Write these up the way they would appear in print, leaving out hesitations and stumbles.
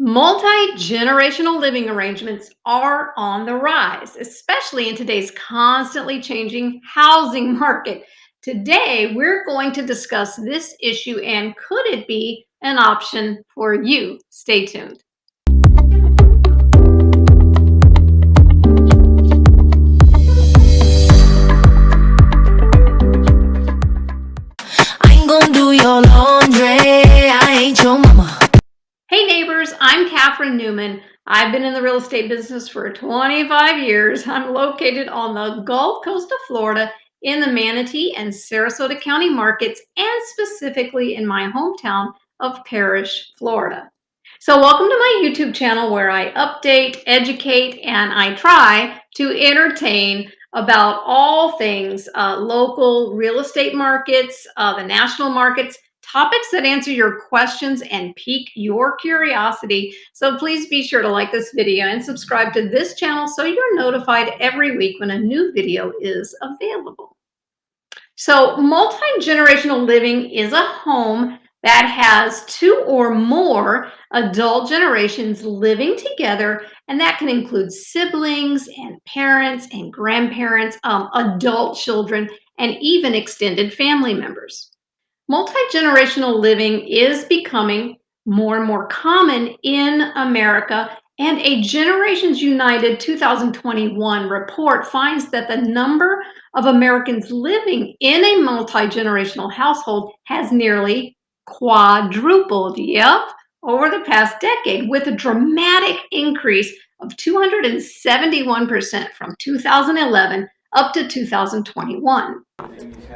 Multi-generational living arrangements are on the rise, especially in today's constantly changing housing market. Today, we're going to discuss this issue and could it be an option for you? Stay tuned. I ain't gonna do your laundry, I ain't your mama. Hey neighbors, I'm Catherine Newman. I've been in the real estate business for 25 years. I'm located on the Gulf Coast of Florida in the Manatee and Sarasota County markets, and specifically in my hometown of Parrish, Florida. So welcome to my YouTube channel where I update, educate, and I try to entertain about all things local real estate markets, the national markets, topics that answer your questions and pique your curiosity. So please be sure to like this video and subscribe to this channel so you're notified every week when a new video is available. So multi-generational living is a home that has two or more adult generations living together, and that can include siblings and parents and grandparents, adult children, and even extended family members. Multi-generational living is becoming more and more common in America, and a Generations United 2021 report finds that the number of Americans living in a multi-generational household has nearly quadrupled, over the past decade, with a dramatic increase of 271% from 2011 up to 2021.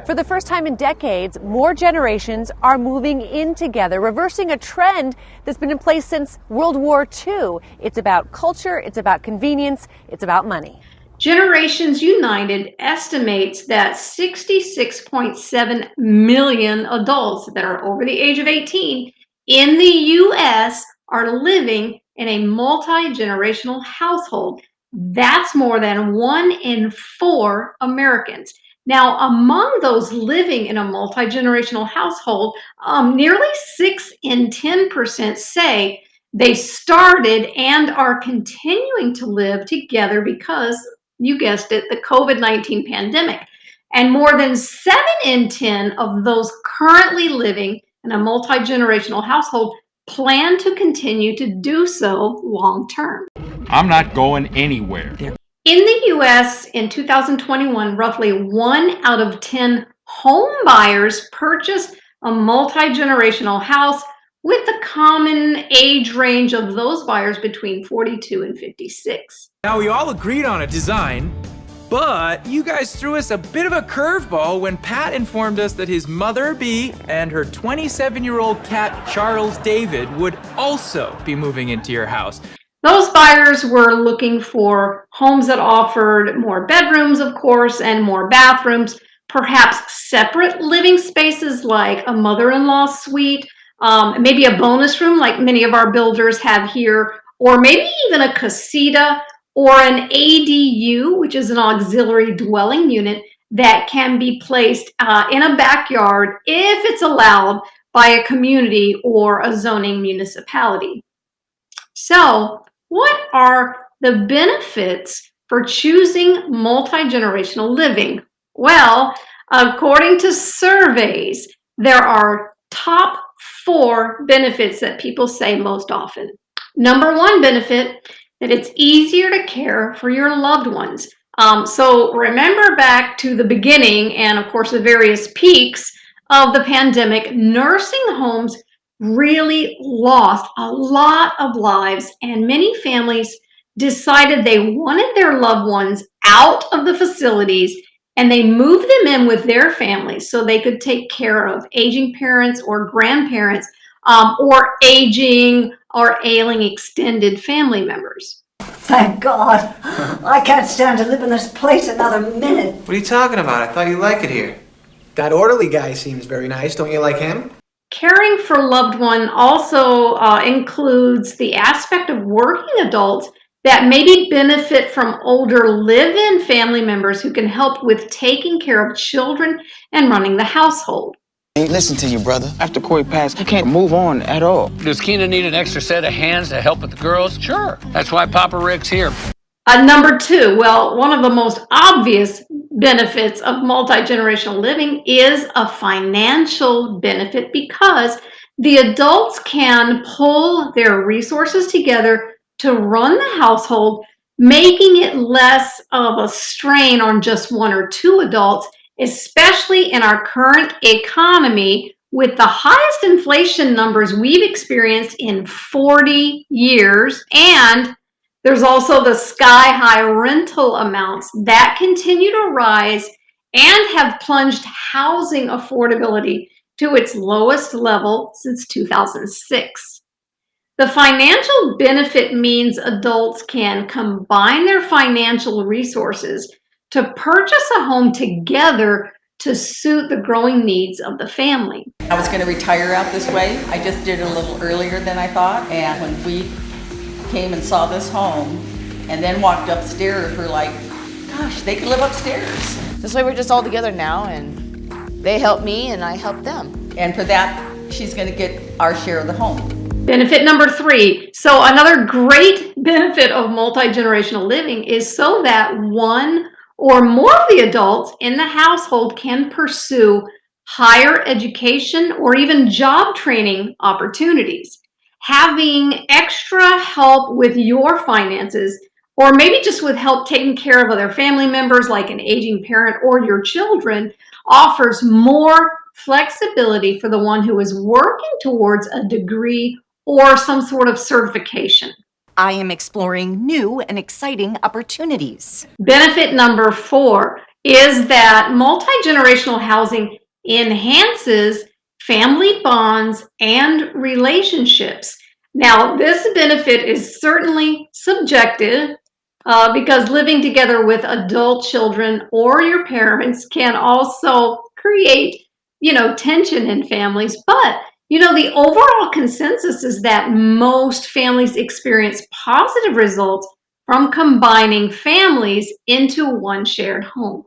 For the first time in decades, more generations are moving in together, reversing a trend that's been in place since World War II. It's about culture, it's about convenience, it's about money. Generations United estimates that 66.7 million adults that are over the age of 18 in the U.S. are living in a multi-generational household. That's more than 1 in 4 Americans. Now, among those living in a multi-generational household, nearly 6 in 10% say they started and are continuing to live together because, you guessed it, the COVID-19 pandemic. And more than 7 in 10 of those currently living in a multi-generational household plan to continue to do so long term. I'm not going anywhere. In the U.S. in 2021, roughly 1 out of 10 home buyers purchased a multi-generational house, with the common age range of those buyers between 42 and 56. Now, we all agreed on a design, but you guys threw us a bit of a curveball when Pat informed us that his mother Bee and her 27-year-old cat Charles David would also be moving into your house. Those buyers were looking for homes that offered more bedrooms, of course, and more bathrooms, perhaps separate living spaces like a mother-in-law suite, maybe a bonus room like many of our builders have here, or maybe even a casita or an ADU, which is an auxiliary dwelling unit that can be placed in a backyard if it's allowed by a community or a zoning municipality. So, what are the benefits for choosing multi-generational living? Well, according to surveys, there are top 4 benefits that people say most often. Number 1 benefit, that it's easier to care for your loved ones. So remember back to the beginning and of course the various peaks of the pandemic, nursing homes really lost a lot of lives, and many families decided they wanted their loved ones out of the facilities and they moved them in with their families so they could take care of aging parents or grandparents, or aging or ailing extended family members. Thank God. I can't stand to live in this place another minute. What are you talking about? I thought you liked it here. That orderly guy seems very nice. Don't you like him? Caring for loved one also includes the aspect of working adults that maybe benefit from older live-in family members who can help with taking care of children and running the household. Ain't listen to you, brother. After Corey passed, you can't move on at all. Does Keena need an extra set of hands to help with the girls? Sure. That's why Papa Rick's here. Number two, well, one of the most obvious benefits of multi-generational living is a financial benefit because the adults can pull their resources together to run the household, making it less of a strain on just one or two adults, especially in our current economy with the highest inflation numbers we've experienced in 40 years. And there's also the sky-high rental amounts that continue to rise and have plunged housing affordability to its lowest level since 2006. The financial benefit means adults can combine their financial resources to purchase a home together to suit the growing needs of the family. I was going to retire out this way. I just did it a little earlier than I thought, and when we came and saw this home and then walked upstairs, we're like, gosh, they could live upstairs. This way we're just all together now, and they help me and I help them. And for that, she's going to get our share of the home. Benefit number three. So another great benefit of multi-generational living is so that one or more of the adults in the household can pursue higher education or even job training opportunities. Having extra help with your finances, or maybe just with help taking care of other family members like an aging parent or your children, offers more flexibility for the one who is working towards a degree or some sort of certification. I am exploring new and exciting opportunities. Benefit number four is that multi-generational housing enhances family bonds and relationships. Now, this benefit is certainly subjective because living together with adult children or your parents can also create, tension in families. But the overall consensus is that most families experience positive results from combining families into one shared home.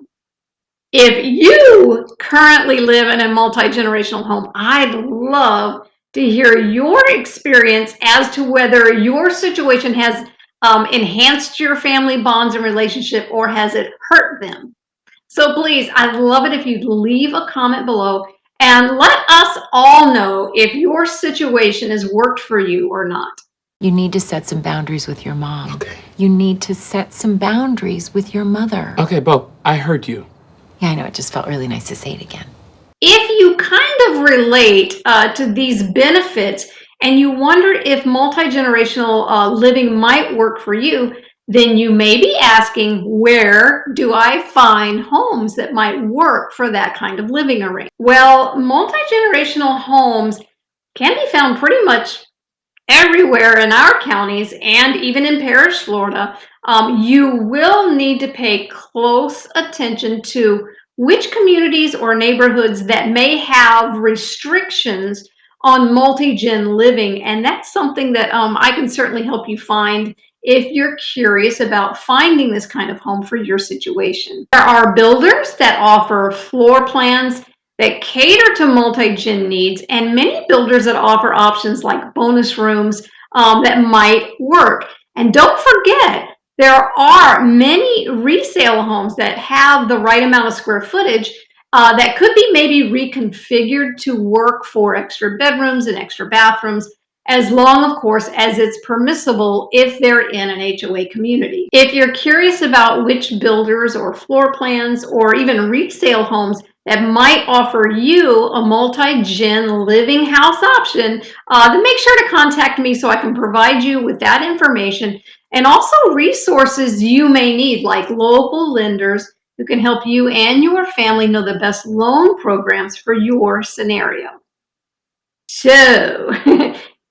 If you currently live in a multi-generational home, I'd love to hear your experience as to whether your situation has enhanced your family bonds and relationship, or has it hurt them. So please, I'd love it if you'd leave a comment below and let us all know if your situation has worked for you or not. You need to set some boundaries with your mom. Okay. You need to set some boundaries with your mother. Okay, Bo, I heard you. Yeah, I know, it just felt really nice to say it again. If you kind of relate to these benefits and you wonder if multi-generational living might work for you, then you may be asking, where do I find homes that might work for that kind of living arrangement? Well, multi-generational homes can be found pretty much everywhere in our counties and even in Parrish, Florida. You will need to pay close attention to which communities or neighborhoods that may have restrictions on multi-gen living. And that's something that I can certainly help you find if you're curious about finding this kind of home for your situation. There are builders that offer floor plans that cater to multi-gen needs, and many builders that offer options like bonus rooms that might work. And don't forget, there are many resale homes that have the right amount of square footage that could be maybe reconfigured to work for extra bedrooms and extra bathrooms, as long, of course, as it's permissible if they're in an HOA community. If you're curious about which builders or floor plans or even resale homes that might offer you a multi-gen living house option, then make sure to contact me so I can provide you with that information, and also resources you may need, like local lenders who can help you and your family know the best loan programs for your scenario. So,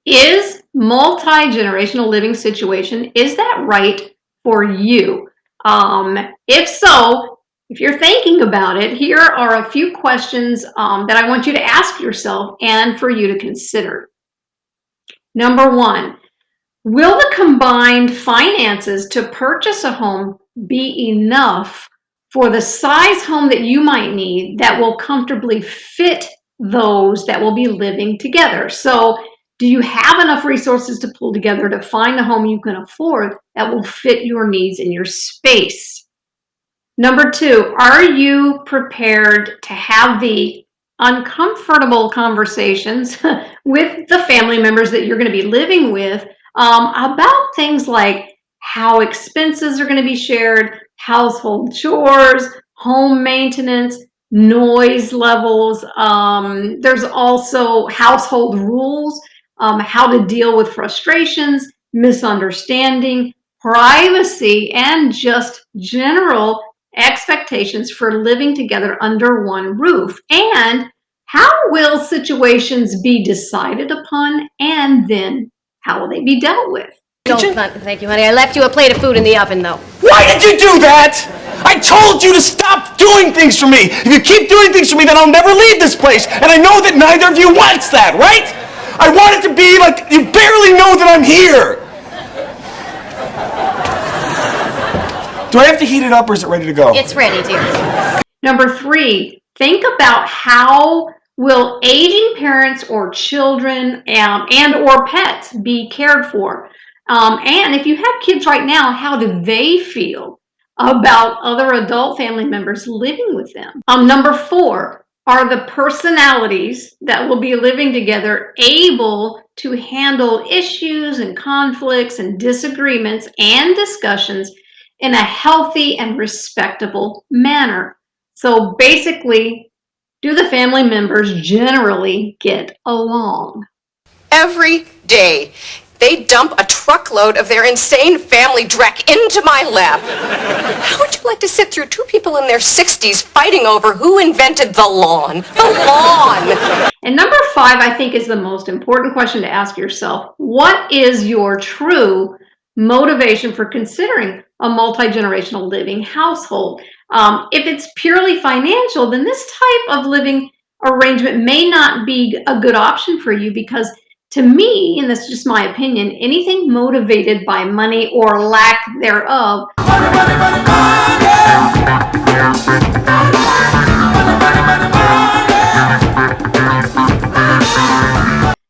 is multi-generational living situation, is that right for you? If so, if you're thinking about it, here are a few questions that I want you to ask yourself and for you to consider. Number one, will the combined finances to purchase a home be enough for the size home that you might need that will comfortably fit those that will be living together. So, do you have enough resources to pull together to find a home you can afford that will fit your needs and your space? Number 2, are you prepared to have the uncomfortable conversations with the family members that you're going to be living with about things like how expenses are going to be shared, household chores, home maintenance, noise levels. There's also household rules, how to deal with frustrations, misunderstanding, privacy, and just general expectations for living together under one roof. And how will situations be decided upon, and then how will they be dealt with? Thank you, honey. I left you a plate of food in the oven, though. Why did you do that? I told you to stop doing things for me. If you keep doing things for me, then I'll never leave this place. And I know that neither of you wants that, right? I want it to be like you barely know that I'm here. Do I have to heat it up or is it ready to go? It's ready, dear. Number 3, think about how will aging parents or children and or pets be cared for. And if you have kids right now, how do they feel about other adult family members living with them? Number 4, are the personalities that will be living together able to handle issues and conflicts and disagreements and discussions in a healthy and respectable manner? So basically, do the family members generally get along? Every day, they dump a truckload of their insane family dreck into my lap. How would you like to sit through 2 people in their 60s fighting over who invented the lawn? The lawn! And number 5, I think, is the most important question to ask yourself. What is your true motivation for considering a multi-generational living household? If it's purely financial, then this type of living arrangement may not be a good option for you, because to me, and that's just my opinion, anything motivated by money or lack thereof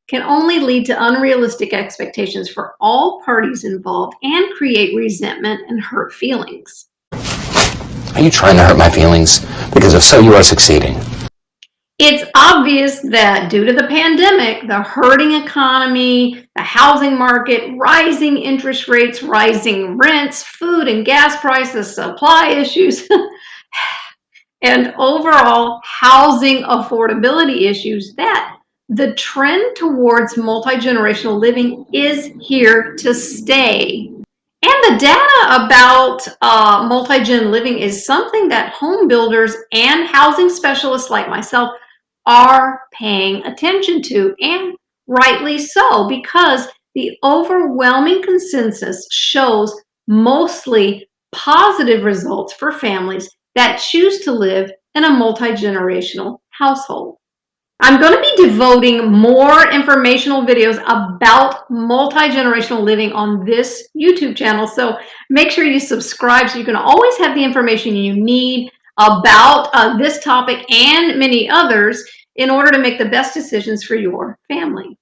can only lead to unrealistic expectations for all parties involved and create resentment and hurt feelings. Are you trying to hurt my feelings? Because if so, you are succeeding. It's obvious that due to the pandemic, the hurting economy, the housing market, rising interest rates, rising rents, food and gas prices, supply issues, and overall housing affordability issues, that the trend towards multi-generational living is here to stay. And the data about multi-gen living is something that home builders and housing specialists like myself are paying attention to, and rightly so, because the overwhelming consensus shows mostly positive results for families that choose to live in a multi-generational household. I'm going to be devoting more informational videos about multi-generational living on this YouTube channel, so make sure you subscribe so you can always have the information you need about this topic and many others in order to make the best decisions for your family.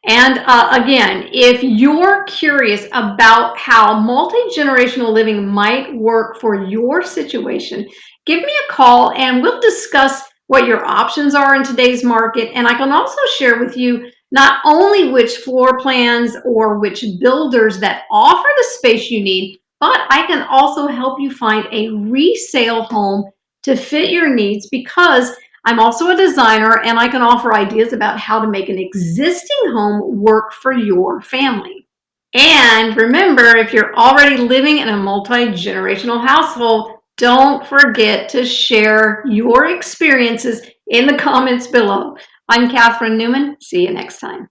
And again, if you're curious about how multi-generational living might work for your situation, give me a call and we'll discuss what your options are in today's market. And I can also share with you not only which floor plans or which builders that offer the space you need, but I can also help you find a resale home to fit your needs, because I'm also a designer and I can offer ideas about how to make an existing home work for your family. And remember, if you're already living in a multi-generational household, don't forget to share your experiences in the comments below. I'm Catherine Newman. See you next time.